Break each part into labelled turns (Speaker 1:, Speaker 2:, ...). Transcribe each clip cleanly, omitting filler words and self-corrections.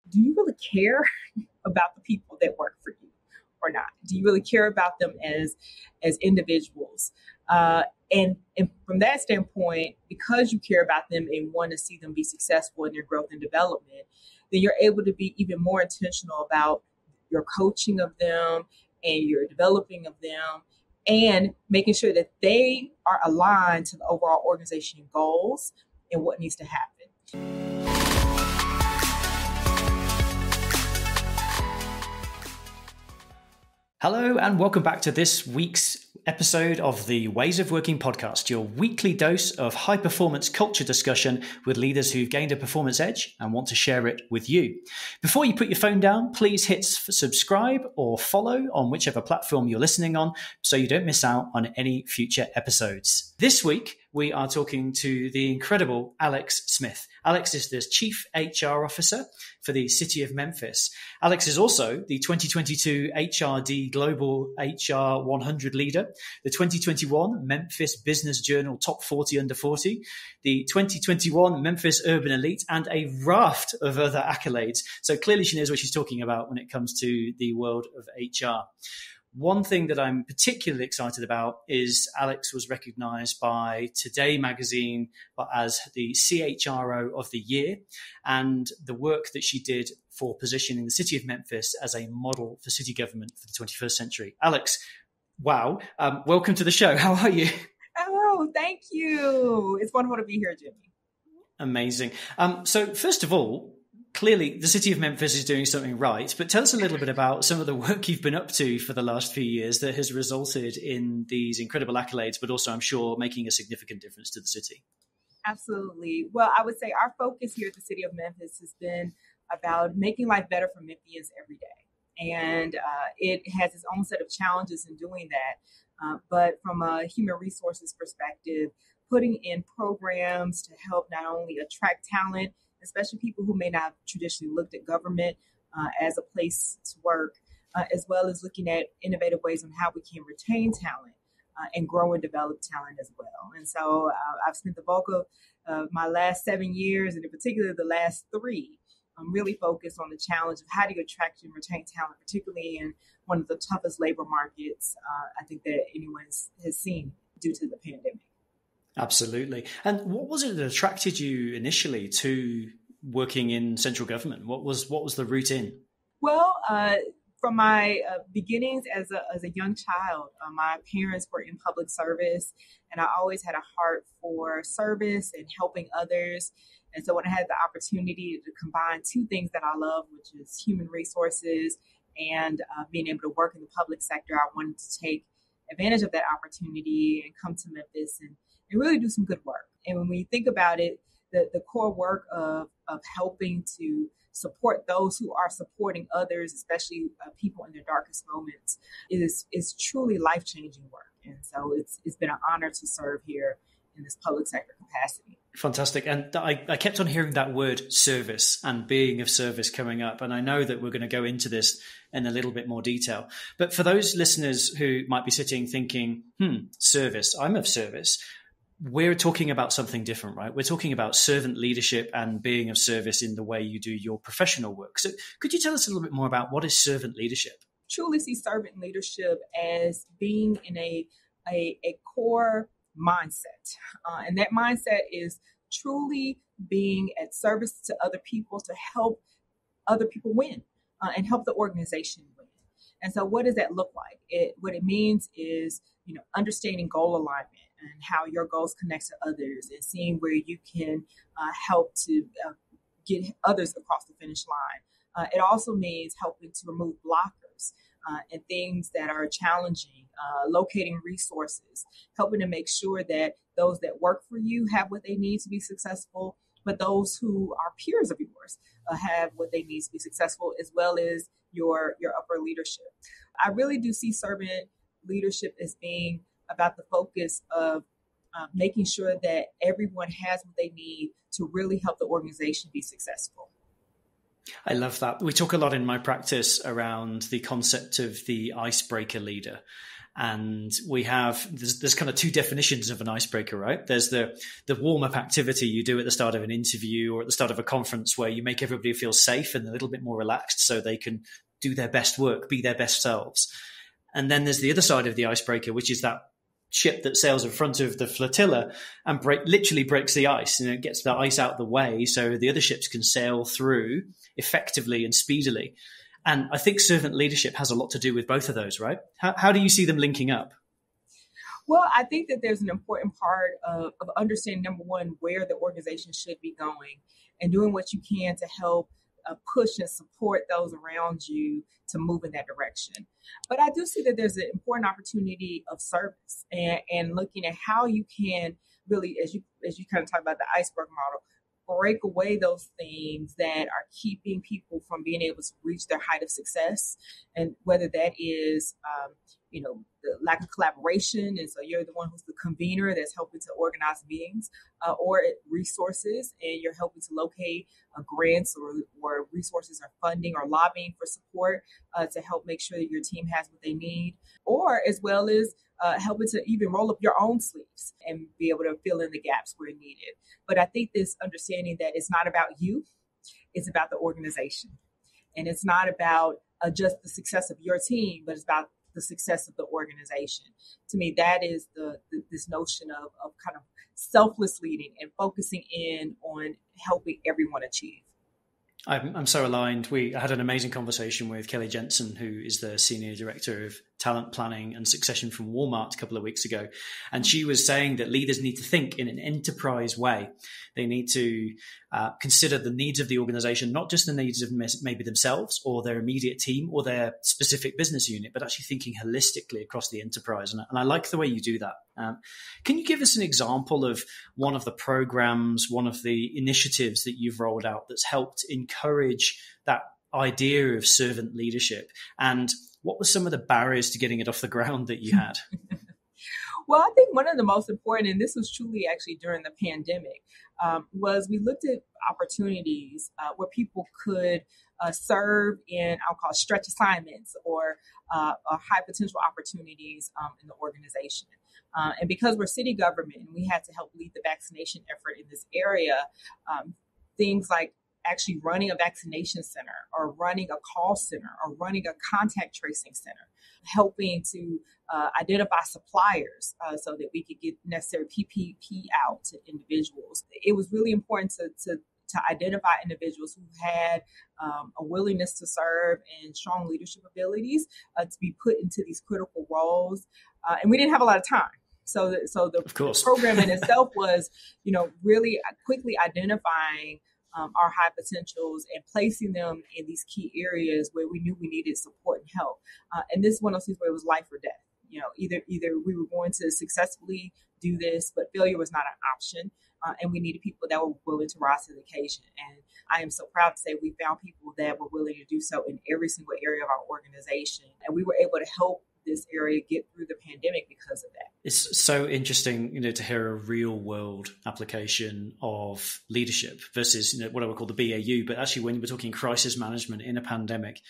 Speaker 1: do you really care about the people that work for you or not? Do you really care about them as individuals? And from that standpoint, because you care about them and want to see them be successful in their growth and development, then you're able to be even more intentional about your coaching of them and your developing of them and making sure that they are aligned to the overall organization goals and what needs to happen.
Speaker 2: Hello and welcome back to this week's episode of the Ways of Working podcast, your weekly dose of high-performance culture discussion with leaders who've gained a performance edge and want to share it with you. Before you put your phone down, please hit subscribe or follow on whichever platform you're listening on so you don't miss out on any future episodes. This week, we are talking to the incredible Alex Smith. Alex is the Chief HR Officer for the City of Memphis. Alex is also the 2022 HRD Global HR 100 leader, the 2021 Memphis Business Journal Top 40 Under 40, the 2021 Memphis Urban Elite, and a raft of other accolades. So clearly she knows what she's talking about when it comes to the world of HR. One thing that I'm particularly excited about is Alex was recognized by Today magazine as the CHRO of the year, and the work that she did for positioning the City of Memphis as a model for city government for the 21st century. Alex, wow. Welcome to the show. How are you?
Speaker 1: Oh, thank you. It's wonderful to be here, Jimmy.
Speaker 2: Amazing. So first of all, clearly, the City of Memphis is doing something right, but tell us a little bit about some of the work you've been up to for the last few years that has resulted in these incredible accolades, but also, I'm sure, making a significant difference to the city.
Speaker 1: Absolutely. Well, I would say our focus here at the City of Memphis has been about making life better for Memphians every day. And it has its own set of challenges in doing that. But from a human resources perspective, putting in programs to help not only attract talent, especially people who may not have traditionally looked at government as a place to work, as well as looking at innovative ways on how we can retain talent and grow and develop talent as well. And so I've spent the bulk of my last 7 years, and in particular the last 3, really focused on the challenge of how do you attract and retain talent, particularly in one of the toughest labor markets I think that anyone has seen due to the pandemic. Absolutely.
Speaker 2: And what was it that attracted you initially to working in central government? What was the route in?
Speaker 1: Well, from my beginnings as a young child, my parents were in public service, and I always had a heart for service and helping others. And so when I had the opportunity to combine 2 things that I love, which is human resources and being able to work in the public sector, I wanted to take advantage of that opportunity and come to Memphis and really do some good work. And when we think about it, the core work of helping to support those who are supporting others, especially people in their darkest moments, is truly life-changing work. And so it's been an honor to serve here in this public sector capacity.
Speaker 2: Fantastic. And I kept on hearing that word service and being of service coming up. And I know that we're going to go into this in a little bit more detail. But for those listeners who might be sitting thinking, service, I'm of service. We're talking about something different, right? We're talking about servant leadership and being of service in the way you do your professional work. So could you tell us a little bit more about what is servant leadership?
Speaker 1: Truly see servant leadership as being in a core mindset. And that mindset is truly being at service to other people to help other people win and help the organization win. And so what does that look like? What it means is, understanding goal alignment and how your goals connect to others and seeing where you can help to get others across the finish line. It also means helping to remove blockers and things that are challenging, locating resources, helping to make sure that those that work for you have what they need to be successful, but those who are peers of yours have what they need to be successful, as well as your upper leadership. I really do see servant leadership as being about the focus of making sure that everyone has what they need to really help the organization be successful.
Speaker 2: I love that. We talk a lot in my practice around the concept of the icebreaker leader. And there's kind of two definitions of an icebreaker, right? There's the warm-up activity you do at the start of an interview or at the start of a conference where you make everybody feel safe and a little bit more relaxed so they can do their best work, be their best selves. And then there's the other side of the icebreaker, which is that ship that sails in front of the flotilla and literally breaks the ice, and it gets the ice out of the way so the other ships can sail through effectively and speedily. And I think servant leadership has a lot to do with both of those, right? How do you see them linking up?
Speaker 1: Well, I think that there's an important part of understanding, number one, where the organization should be going and doing what you can to help push and support those around you to move in that direction. But I do see that there's an important opportunity of service and looking at how you can really, as you kind of talk about the iceberg model, break away those things that are keeping people from being able to reach their height of success. And whether that is, the lack of collaboration. And so you're the one who's the convener that's helping to organize meetings or resources, and you're helping to locate grants or resources or funding or lobbying for support to help make sure that your team has what they need, or as well as helping to even roll up your own sleeves and be able to fill in the gaps where needed. But I think this understanding that it's not about you, it's about the organization. And it's not about just the success of your team, but it's about the success of the organization. To me, that is this notion of kind of selfless leading and focusing in on helping everyone achieve.
Speaker 2: I'm so aligned. I had an amazing conversation with Kelly Jensen, who is the Senior Director of Talent Planning and Succession from Walmart a couple of weeks ago. And she was saying that leaders need to think in an enterprise way. They need to consider the needs of the organization, not just the needs of maybe themselves or their immediate team or their specific business unit, but actually thinking holistically across the enterprise. And I like the way you do that. Can you give us an example of one of the programs, one of the initiatives that you've rolled out that's helped encourage that idea of servant leadership? And what were some of the barriers to getting it off the ground that you had?
Speaker 1: Well, I think one of the most important, and this was truly actually during the pandemic, was we looked at opportunities where people could serve in, I'll call it stretch assignments or high potential opportunities in the organization. And because we're city government and we had to help lead the vaccination effort in this area, things like actually running a vaccination center or running a call center or running a contact tracing center, helping to identify suppliers so that we could get necessary PPP out to individuals. It was really important to identify individuals who had a willingness to serve and strong leadership abilities to be put into these critical roles. And we didn't have a lot of time. So the program in itself was, really quickly identifying our high potentials and placing them in these key areas where we knew we needed support and help. And this is one of those things where it was life or death. Either we were going to successfully do this, but failure was not an option. And we needed people that were willing to rise to the occasion. And I am so proud to say we found people that were willing to do so in every single area of our organization. And we were able to help this area get through the pandemic because of that.
Speaker 2: It's so interesting, to hear a real world application of leadership versus, what I would call the BAU. But actually, when we're talking crisis management in a pandemic,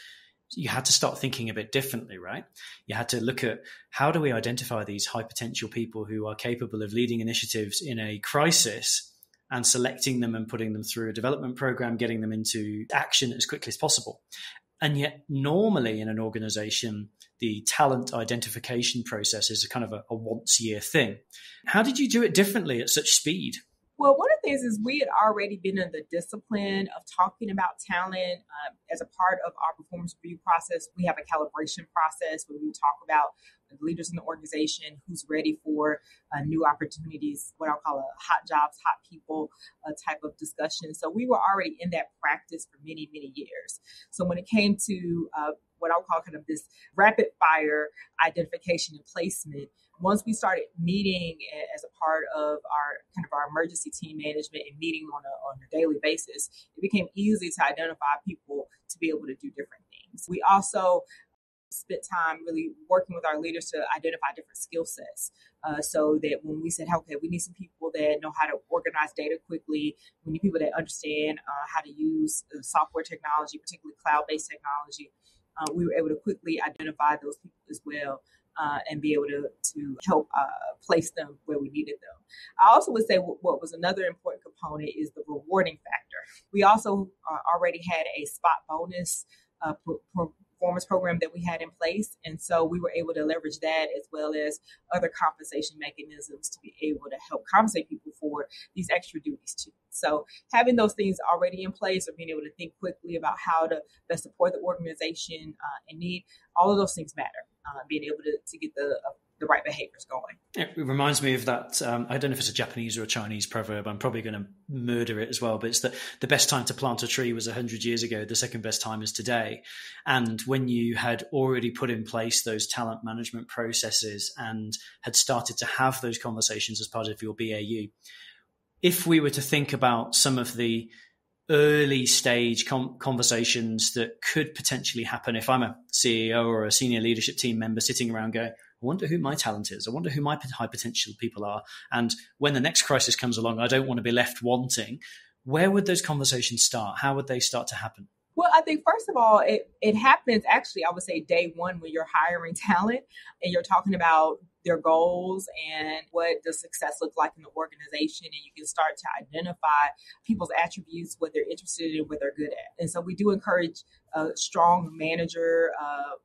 Speaker 2: you had to start thinking a bit differently, right? You had to look at how do we identify these high potential people who are capable of leading initiatives in a crisis and selecting them and putting them through a development program, getting them into action as quickly as possible. And yet normally in an organization, the talent identification process is a kind of a once a year thing. How did you do it differently at such speed?
Speaker 1: Well, one of the things is we had already been in the discipline of talking about talent as a part of our performance review process. We have a calibration process where we talk about the leaders in the organization, who's ready for new opportunities, what I'll call a hot jobs, hot people type of discussion. So we were already in that practice for many, many years. So when it came to what I'll call kind of this rapid fire identification and placement, once we started meeting as a part of our emergency team management and meeting on a daily basis, it became easy to identify people to be able to do different things. We also spent time really working with our leaders to identify different skill sets so that when we said, okay, we need some people that know how to organize data quickly, we need people that understand how to use software technology, particularly cloud-based technology, we were able to quickly identify those people as well. and be able to help place them where we needed them. I also would say what was another important component is the rewarding factor. We also already had a spot bonus performance program that we had in place. And so we were able to leverage that as well as other compensation mechanisms to be able to help compensate people for these extra duties too. So having those things already in place or being able to think quickly about how to best support the organization in need, all of those things matter. Being able to get the right behaviors going.
Speaker 2: It reminds me of that. I don't know if it's a Japanese or a Chinese proverb. I'm probably going to murder it as well, but it's that the best time to plant a tree was 100 years ago. The second best time is today. And when you had already put in place those talent management processes and had started to have those conversations as part of your BAU, if we were to think about some of the early stage conversations that could potentially happen, if I'm a CEO or a senior leadership team member sitting around going, I wonder who my talent is. I wonder who my high potential people are. And when the next crisis comes along, I don't want to be left wanting. Where would those conversations start? How would they start to happen?
Speaker 1: Well, I think, first of all, it happens actually, I would say day one when you're hiring talent and you're talking about their goals and what does success look like in the organization. And you can start to identify people's attributes, what they're interested in, what they're good at. And so we do encourage strong manager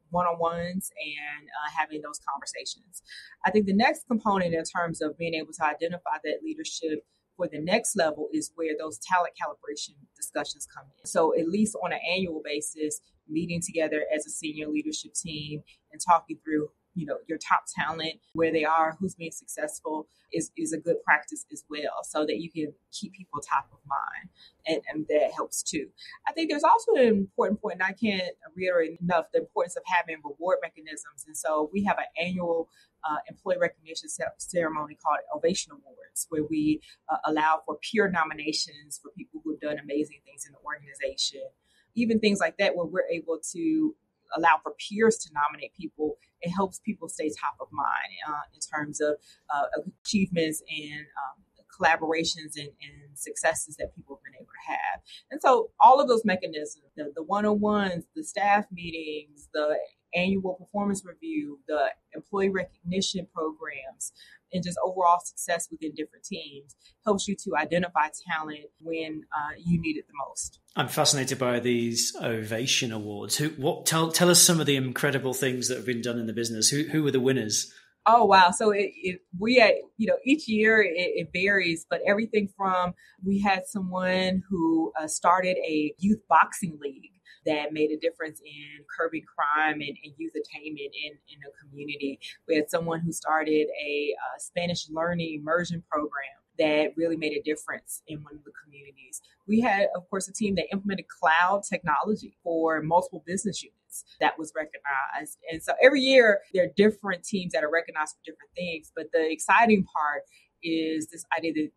Speaker 1: one-on-ones and having those conversations. I think the next component in terms of being able to identify that leadership for the next level is where those talent calibration discussions come in. So at least on an annual basis, meeting together as a senior leadership team and talking through, your top talent, where they are, who's being successful is a good practice as well, so that you can keep people top of mind. And that helps too. I think there's also an important point, and I can't reiterate enough the importance of having reward mechanisms. And so we have an annual employee recognition ceremony called Ovation Awards, where we allow for peer nominations for people who have done amazing things in the organization. Even things like that, where we're able to allow for peers to nominate people, it helps people stay top of mind in terms of achievements and collaborations and successes that people have been able to have. And so all of those mechanisms, the one-on-ones, the staff meetings, the annual performance review, the employee recognition programs, and just overall success within different teams helps you to identify talent when you need it the most.
Speaker 2: I'm fascinated by these Ovation Awards. Tell us some of the incredible things that have been done in the business. Who were the winners?
Speaker 1: Oh, wow. So each year it varies, but everything from, we had someone who started a youth boxing league that made a difference in curbing crime and youth attainment in a community. We had someone who started a Spanish learning immersion program that really made a difference in one of the communities. We had, of course, a team that implemented cloud technology for multiple business units that was recognized. And so every year there are different teams that are recognized for different things. But the exciting part is this idea that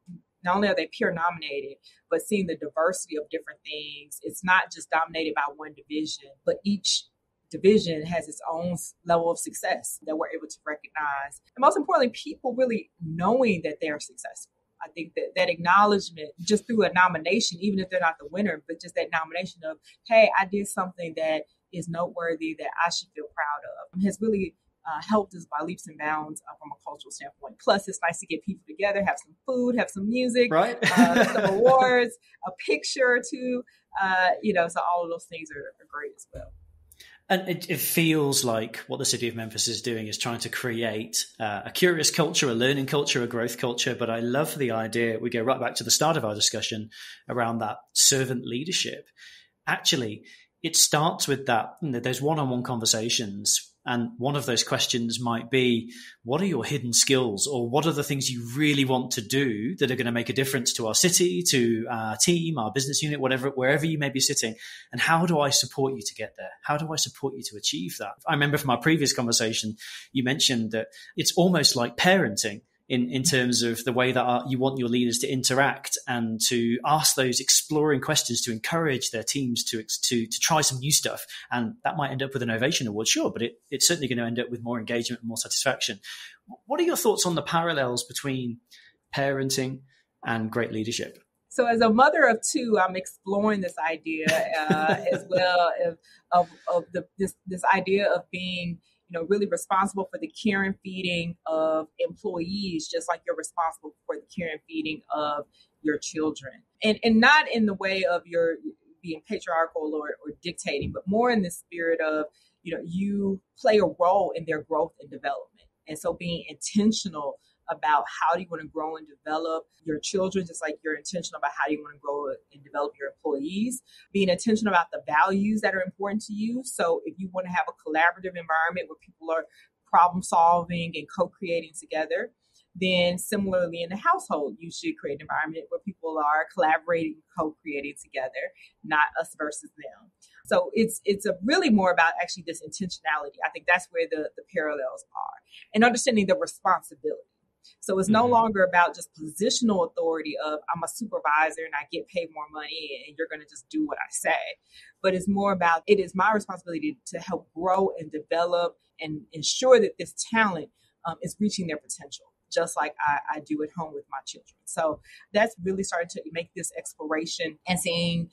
Speaker 1: not only are they peer nominated, but seeing the diversity of different things. It's not just dominated by one division, but each division has its own level of success that we're able to recognize. And most importantly, people really knowing that they're successful. I think that acknowledgement just through a nomination, even if they're not the winner, but just that nomination of, hey, I did something that is noteworthy that I should feel proud of, has really helped us by leaps and bounds from a cultural standpoint. Plus, it's nice to get people together, have some food, have some music,
Speaker 2: right?
Speaker 1: Some awards, a picture or two, so all of those things are great as well.
Speaker 2: And it feels like what the City of Memphis is doing is trying to create a curious culture, a learning culture, a growth culture. But I love the idea, we go right back to the start of our discussion around that servant leadership. Actually, it starts with that, those one-on-one conversations. And one of those questions might be, what are your hidden skills, or what are the things you really want to do that are going to make a difference to our city, to our team, our business unit, wherever you may be sitting? And how do I support you to get there? How do I support you to achieve that? I remember from our previous conversation, you mentioned that it's almost like parenting in terms of the way that you want your leaders to interact and to ask those exploring questions, to encourage their teams to try some new stuff. And that might end up with an Ovation Award, sure, but it's certainly going to end up with more engagement and more satisfaction. What are your thoughts on the parallels between parenting and great leadership?
Speaker 1: So as a mother of two, I'm exploring this idea as well of this idea of being really responsible for the care and feeding of employees, just like you're responsible for the care and feeding of your children. And not in the way of your being patriarchal or dictating, but more in the spirit of, you play a role in their growth and development. And so being intentional about how do you want to grow and develop your children, just like you're intentional about how you want to grow and develop your employees, being intentional about the values that are important to you. So if you want to have a collaborative environment where people are problem solving and co-creating together, then similarly in the household, you should create an environment where people are collaborating, co-creating together, not us versus them. So it's really more about actually this intentionality. I think that's where the parallels are, and understanding the responsibility. So it's no longer about just positional authority of I'm a supervisor and I get paid more money and you're going to just do what I say. But it's more about it is my responsibility to help grow and develop and ensure that this talent is reaching their potential, just like I do at home with my children. So that's really started to make this exploration and seeing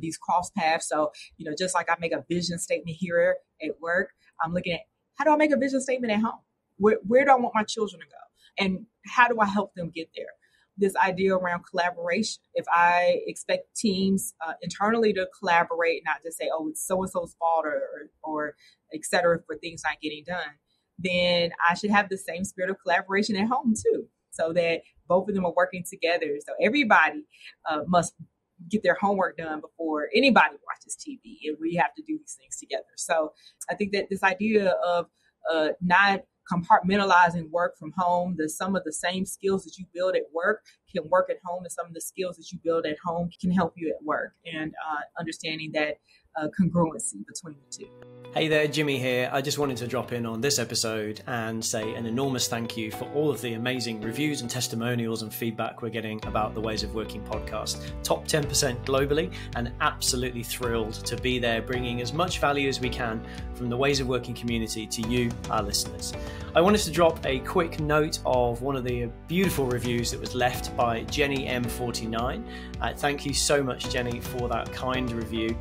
Speaker 1: these cross paths. So, just like I make a vision statement here at work, I'm looking at how do I make a vision statement at home? Where do I want my children to go? And how do I help them get there? This idea around collaboration. If I expect teams internally to collaborate, not just say, oh, it's so-and-so's fault or et cetera for things not getting done, then I should have the same spirit of collaboration at home too, so that both of them are working together. So everybody must get their homework done before anybody watches TV, and we have to do these things together. So I think that this idea of not compartmentalizing work from home, some of the same skills that you build at work can work at home, and some of the skills that you build at home can help you at work, and understanding that congruency between the two.
Speaker 3: Hey there, Jimmy here. I just wanted to drop in on this episode and say an enormous thank you for all of the amazing reviews and testimonials and feedback we're getting about the Ways of Working podcast. Top 10% globally, and absolutely thrilled to be there bringing as much value as we can from the Ways of Working community to you, our listeners. I wanted to drop a quick note of one of the beautiful reviews that was left by Jenny M49. Thank you so much, Jenny, for that kind review.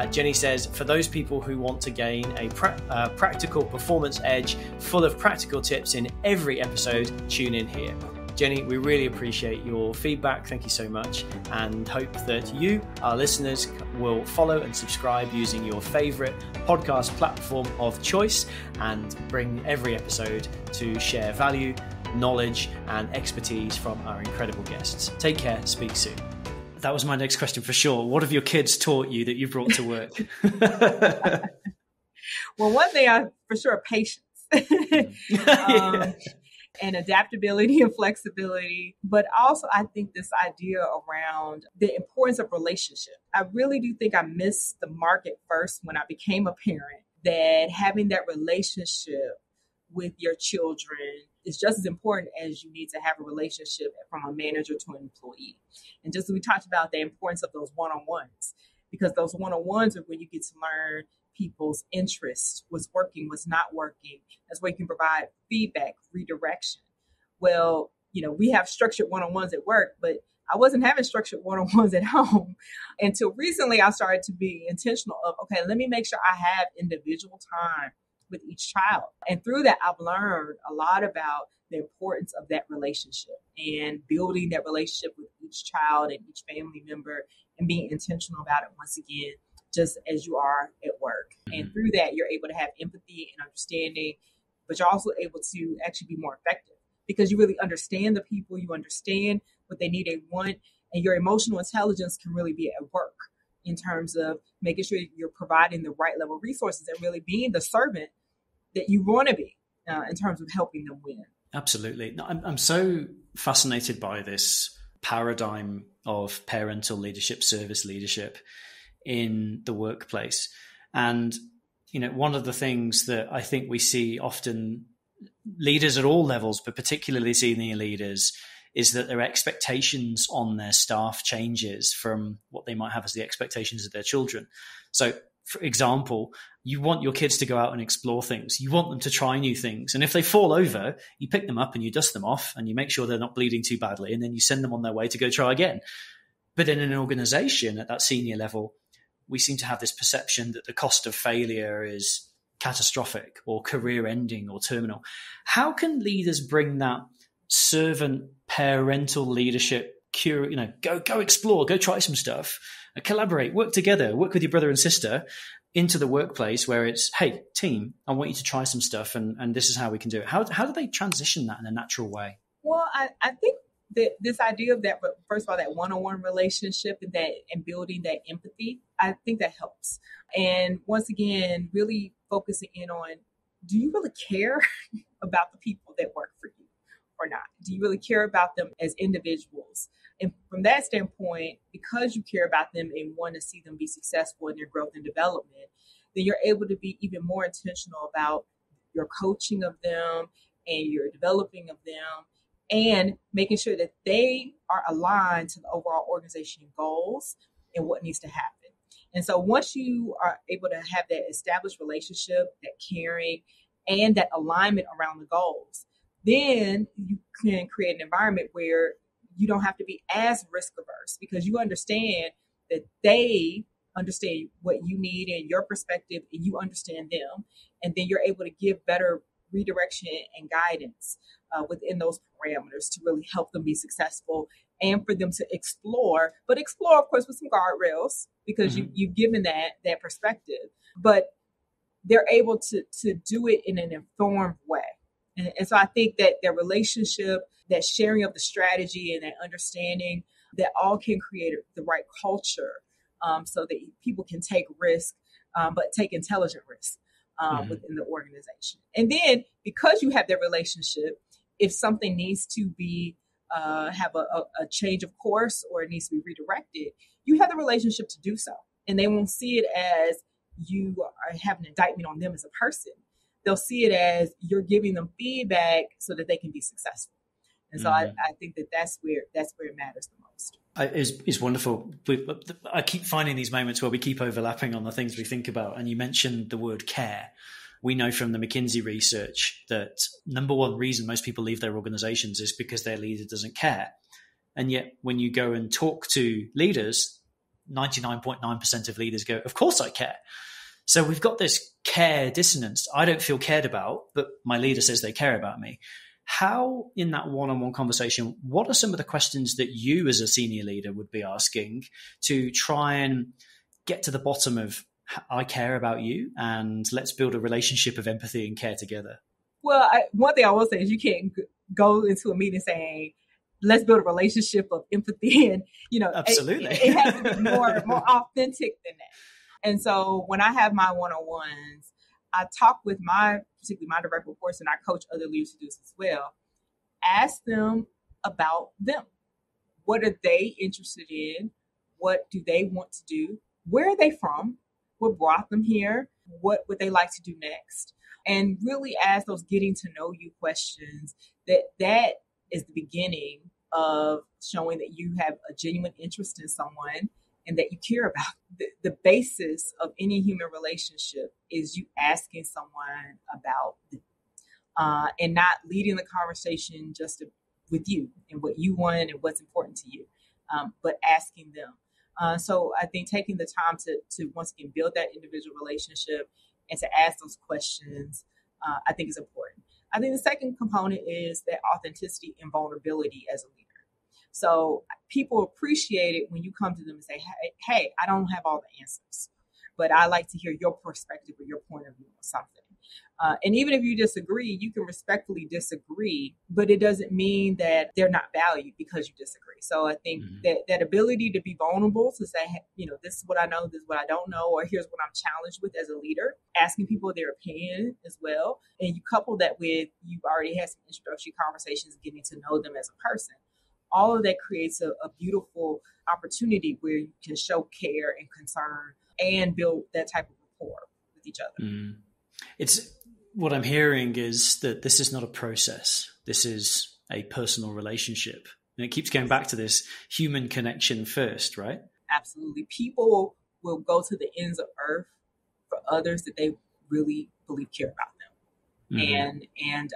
Speaker 3: Jenny says, for those people who want to gain a practical performance edge full of practical tips in every episode, tune in here. Jenny, we really appreciate your feedback. Thank you so much, and hope that you, our listeners, will follow and subscribe using your favorite podcast platform of choice and bring every episode to share value, knowledge, and expertise from our incredible guests. Take care. Speak soon.
Speaker 2: That was my next question for sure. What have your kids taught you that you brought to work?
Speaker 1: Well, one thing for sure, patience. And adaptability and flexibility, but also I think this idea around the importance of relationship. I really do think I missed the mark at first when I became a parent, that having that relationship with your children is just as important as you need to have a relationship from a manager to an employee. And just as we talked about the importance of those one-on-ones, because those one-on-ones are when you get to learn people's interests, what's working, what's not working. That's where you can provide feedback, redirection. Well, we have structured one-on-ones at work, but I wasn't having structured one-on-ones at home until recently. I started to be intentional of, okay, let me make sure I have individual time with each child. And through that, I've learned a lot about the importance of that relationship and building that relationship with each child and each family member, and being intentional about it once again, just as you are at work. And through that, you're able to have empathy and understanding, but you're also able to actually be more effective because you really understand the people, you understand what they need and want, and your emotional intelligence can really be at work in terms of making sure you're providing the right level of resources and really being the servant that you want to be in terms of helping them win.
Speaker 2: Absolutely. I'm so fascinated by this paradigm of parental leadership, service leadership in the workplace. And, one of the things that I think we see often, leaders at all levels, but particularly senior leaders, is that their expectations on their staff changes from what they might have as the expectations of their children. So, for example, you want your kids to go out and explore things. You want them to try new things. And if they fall over, you pick them up and you dust them off and you make sure they're not bleeding too badly. And then you send them on their way to go try again. But in an organization at that senior level, we seem to have this perception that the cost of failure is catastrophic or career ending or terminal. How can leaders bring that servant parental leadership, go explore, go try some stuff, collaborate, work together, work with your brother and sister into the workplace where it's, hey, team, I want you to try some stuff and this is how we can do it. How do they transition that in a natural way?
Speaker 1: Well, I think that this idea of that, first of all, that one-on-one relationship and building that empathy, I think that helps. And once again, really focusing in on, do you really care about the people that work for you or not? Do you really care about them as individuals? And from that standpoint, because you care about them and want to see them be successful in their growth and development, then you're able to be even more intentional about your coaching of them and your developing of them and making sure that they are aligned to the overall organization goals and what needs to happen. And so once you are able to have that established relationship, that caring, and that alignment around the goals, then you can create an environment where you don't have to be as risk averse because you understand that they understand what you need and your perspective and you understand them. And then you're able to give better redirection and guidance within those parameters to really help them be successful and for them to explore, but explore, of course, with some guardrails because you've given that perspective, but they're able to do it in an informed way. And so I think that their relationship, that sharing of the strategy and that understanding that all can create the right culture so that people can take risk, but take intelligent risk within the organization. And then because you have that relationship, if something needs to be have a change of course or it needs to be redirected, you have the relationship to do so. And they won't see it as you are having an indictment on them as a person. They'll see it as you're giving them feedback so that they can be successful. And so I think that's where it matters the most.
Speaker 2: It's wonderful. I keep finding these moments where we keep overlapping on the things we think about. And you mentioned the word care. We know from the McKinsey research that number one reason most people leave their organizations is because their leader doesn't care. And yet when you go and talk to leaders, 99.9% of leaders go, of course I care. So we've got this care dissonance. I don't feel cared about, but my leader says they care about me. How, in that one-on-one conversation, what are some of the questions that you as a senior leader would be asking to try and get to the bottom of, I care about you and let's build a relationship of empathy and care together?
Speaker 1: Well, one thing I will say is you can't go into a meeting saying, let's build a relationship of empathy. And,
Speaker 2: absolutely.
Speaker 1: It has to be more authentic than that. And so when I have my one-on-ones, I talk with particularly my direct reports, and I coach other leaders to do this as well. Ask them about them. What are they interested in? What do they want to do? Where are they from? What brought them here? What would they like to do next? And really ask those getting to know you questions. That is the beginning of showing that you have a genuine interest in someone and that you care about. The basis of any human relationship is you asking someone about them and not leading the conversation just with you and what you want and what's important to you, but asking them. So I think taking the time to once again build that individual relationship and to ask those questions, I think is important. I think the second component is that authenticity and vulnerability as a leader. So people appreciate it when you come to them and say, hey, I don't have all the answers, but I like to hear your perspective or your point of view on something. And even if you disagree, you can respectfully disagree, but it doesn't mean that they're not valued because you disagree. So I think that ability to be vulnerable, to say, hey, this is what I know, this is what I don't know, or here's what I'm challenged with as a leader, asking people their opinion as well. And you couple that with, you've already had some introductory conversations, getting to know them as a person. All of that creates a beautiful opportunity where you can show care and concern and build that type of rapport with each other.
Speaker 2: It's what I'm hearing is that this is not a process. This is a personal relationship. And it keeps going back to this human connection first, right?
Speaker 1: Absolutely. People will go to the ends of earth for others that they really believe care about them and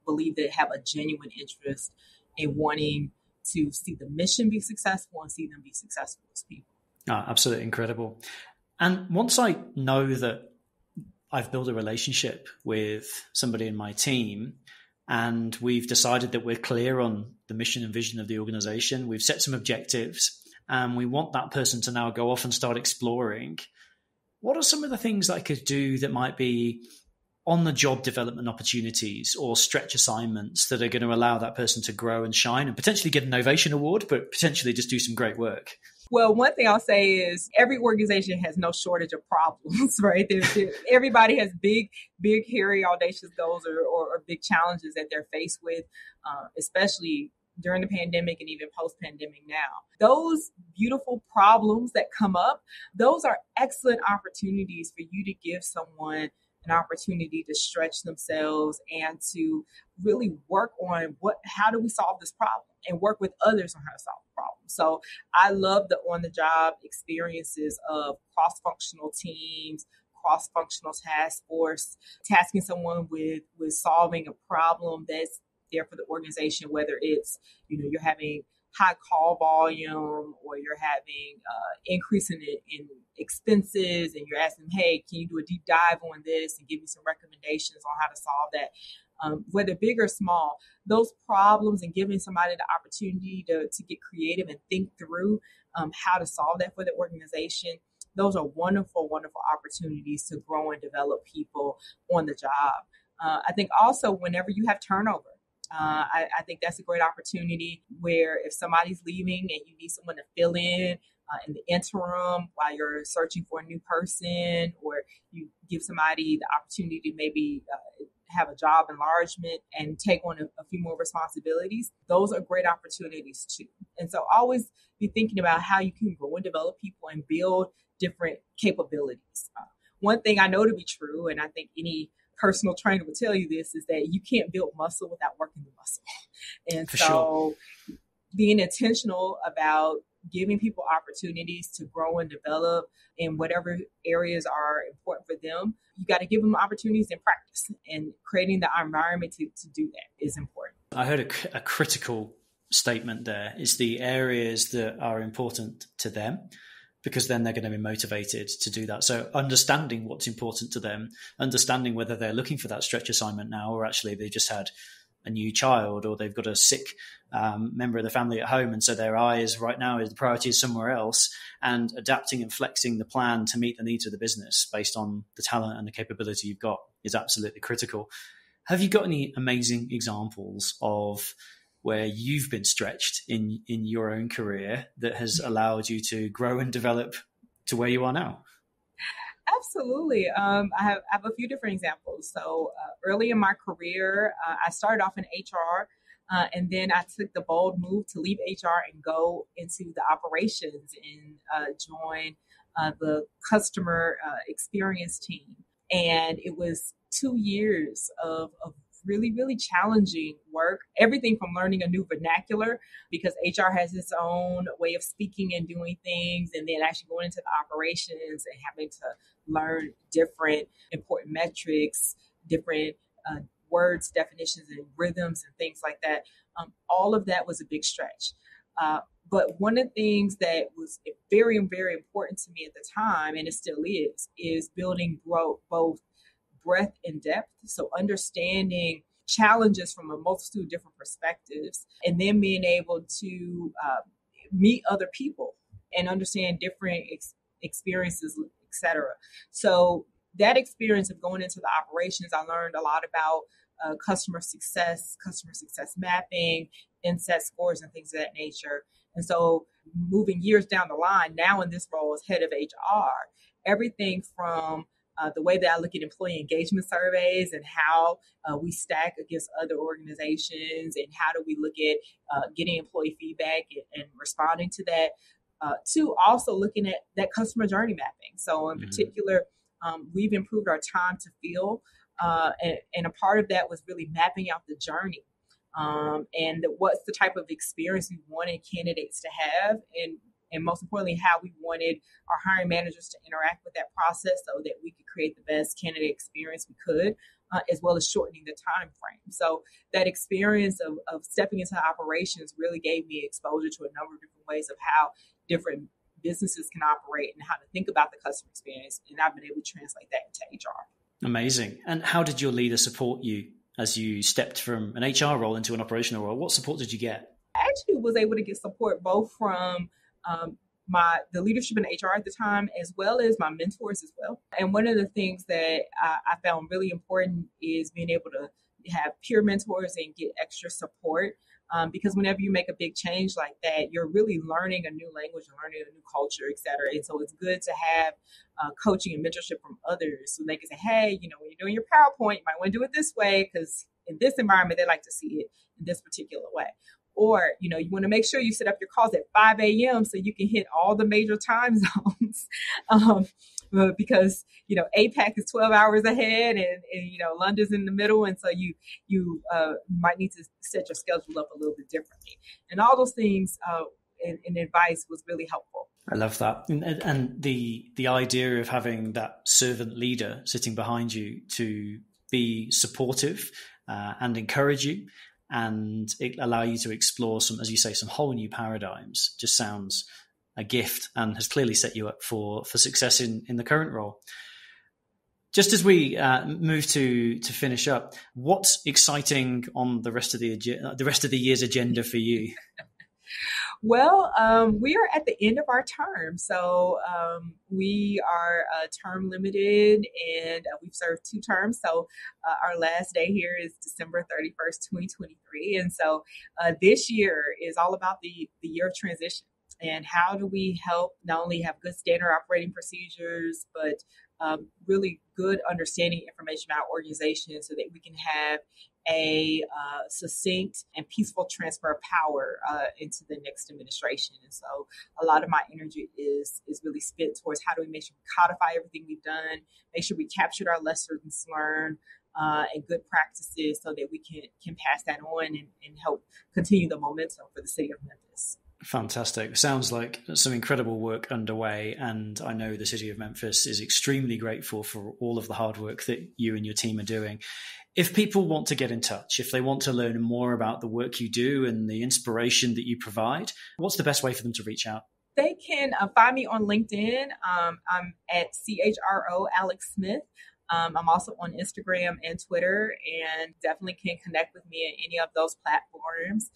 Speaker 1: believe that have a genuine interest in wanting to see the mission be successful and see them be successful as people.
Speaker 2: Absolutely incredible. And once I know that I've built a relationship with somebody in my team, and we've decided that we're clear on the mission and vision of the organization. We've set some objectives, and we want that person to now go off and start exploring what are some of the things that I could do that might be on the job development opportunities or stretch assignments that are going to allow that person to grow and shine and potentially get an Ovation award, but potentially just do some great work.
Speaker 1: Well, one thing I'll say is every organization has no shortage of problems, right? Everybody has big, hairy, audacious goals or big challenges that they're faced with, especially during the pandemic and even post-pandemic now. Those beautiful problems that come up, those are excellent opportunities for you to give someone an opportunity to stretch themselves and to really work on how do we solve this problem and work with others on how to solve the problem. So I love the on-the-job experiences of cross-functional teams, cross-functional task force, tasking someone with solving a problem that's there for the organization, whether it's, you're having high call volume or you're having increase in expenses and you're asking, hey, can you do a deep dive on this and give me some recommendations on how to solve that? Whether big or small, those problems and giving somebody the opportunity to get creative and think through how to solve that for the organization, those are wonderful, wonderful opportunities to grow and develop people on the job. I think also whenever you have turnover, I think that's a great opportunity where if somebody's leaving and you need someone to fill in the interim while you're searching for a new person, or you give somebody the opportunity to maybe have a job enlargement and take on a few more responsibilities, those are great opportunities too. And so always be thinking about how you can grow and develop people and build different capabilities. One thing I know to be true, and I think any personal trainer will tell you this, is that you can't build muscle without working the muscle. And so being intentional about giving people opportunities to grow and develop in whatever areas are important for them, you got to give them opportunities in practice, and creating the environment to do that is important.
Speaker 2: I heard a critical statement there is the areas that are important to them, because then they're going to be motivated to do that. So understanding what's important to them, understanding whether they're looking for that stretch assignment now, or actually they just had a new child, or they've got a sick member of the family at home. And so their eyes right now is the priority is somewhere else, and adapting and flexing the plan to meet the needs of the business based on the talent and the capability you've got is absolutely critical. Have you got any amazing examples of where you've been stretched in your own career that has allowed you to grow and develop to where you are now?
Speaker 1: Absolutely. I have a few different examples. So early in my career, I started off in HR, and then I took the bold move to leave HR and go into the operations and join the customer experience team. And it was 2 years of really, really challenging work. Everything from learning a new vernacular, because HR has its own way of speaking and doing things, and then actually going into the operations and having to learn different important metrics, different words, definitions, and rhythms and things like that. All of that was a big stretch. But one of the things that was very, very important to me at the time, and it still is building both breadth and depth. So understanding challenges from a multitude of different perspectives, and then being able to meet other people and understand different experiences, etc. So that experience of going into the operations, I learned a lot about customer success mapping, NSET scores, and things of that nature. And so moving years down the line, now in this role as head of HR, everything from the way that I look at employee engagement surveys and how we stack against other organizations, and how do we look at getting employee feedback and responding to that, to also looking at that customer journey mapping. So in particular, we've improved our time to fill, and a part of that was really mapping out the journey, and what's the type of experience we wanted candidates to have, and most importantly, how we wanted our hiring managers to interact with that process so that we could create the best candidate experience we could, as well as shortening the time frame. So that experience of stepping into operations really gave me exposure to a number of different ways of how different businesses can operate and how to think about the customer experience. And I've been able to translate that into HR.
Speaker 2: Amazing. And how did your leader support you as you stepped from an HR role into an operational role? What support did you get?
Speaker 1: I actually was able to get support both from the leadership in HR at the time, as well as my mentors as well. And one of the things that I found really important is being able to have peer mentors and get extra support. Because whenever you make a big change like that, you're really learning a new language and learning a new culture, et cetera. And so it's good to have coaching and mentorship from others so they can say, hey, when you're doing your PowerPoint, you might want to do it this way, because in this environment, they like to see it in this particular way. Or, you want to make sure you set up your calls at 5 a.m. so you can hit all the major time zones. Because, APAC is 12 hours ahead and London's in the middle. And so you might need to set your schedule up a little bit differently. And all those things and advice was really helpful.
Speaker 2: I love that. And the idea of having that servant leader sitting behind you to be supportive and encourage you, and it allow you to explore some, as you say, some whole new paradigms, just sounds a gift and has clearly set you up for success in the current role. Just as we move to finish up, what's exciting on the rest of the year's agenda for you?
Speaker 1: Well, we are at the end of our term. So we are term limited, and we've served 2 terms. So our last day here is December 31st, 2023. And so this year is all about the year of transition. And how do we help not only have good standard operating procedures, but really good understanding information about our organization so that we can have a succinct and peaceful transfer of power into the next administration. And so a lot of my energy is really spent towards how do we make sure we codify everything we've done, make sure we captured our lessons learned and good practices so that we can pass that on and help continue the momentum for the city of Memphis.
Speaker 2: Fantastic. Sounds like some incredible work underway. And I know the City of Memphis is extremely grateful for all of the hard work that you and your team are doing. If people want to get in touch, if they want to learn more about the work you do and the inspiration that you provide, what's the best way for them to reach out?
Speaker 1: They can find me on LinkedIn. I'm at CHRO Alex Smith. I'm also on Instagram and Twitter, and definitely can connect with me at any of those platforms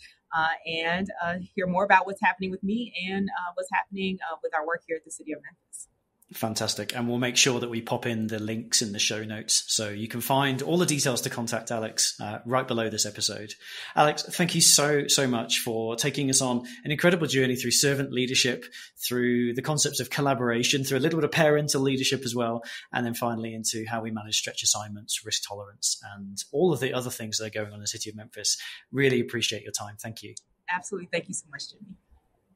Speaker 1: and hear more about what's happening with me and what's happening with our work here at the City of Memphis.
Speaker 2: Fantastic. And we'll make sure that we pop in the links in the show notes so you can find all the details to contact Alex right below this episode. Alex, thank you so much for taking us on an incredible journey through servant leadership, through the concepts of collaboration, through a little bit of parental leadership as well, and then finally into how we manage stretch assignments, risk tolerance, and all of the other things that are going on in the City of Memphis. Really appreciate your time. Thank you.
Speaker 1: Absolutely. Thank you so much, Jimmy.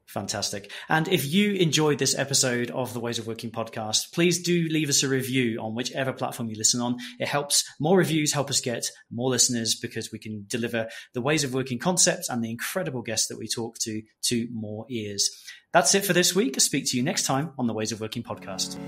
Speaker 2: Fantastic. And if you enjoyed this episode of the Ways of Working podcast, please do leave us a review on whichever platform you listen on. It helps. More reviews help us get more listeners because we can deliver the Ways of Working concepts and the incredible guests that we talk to more ears. That's it for this week. I'll speak to you next time on the Ways of Working podcast.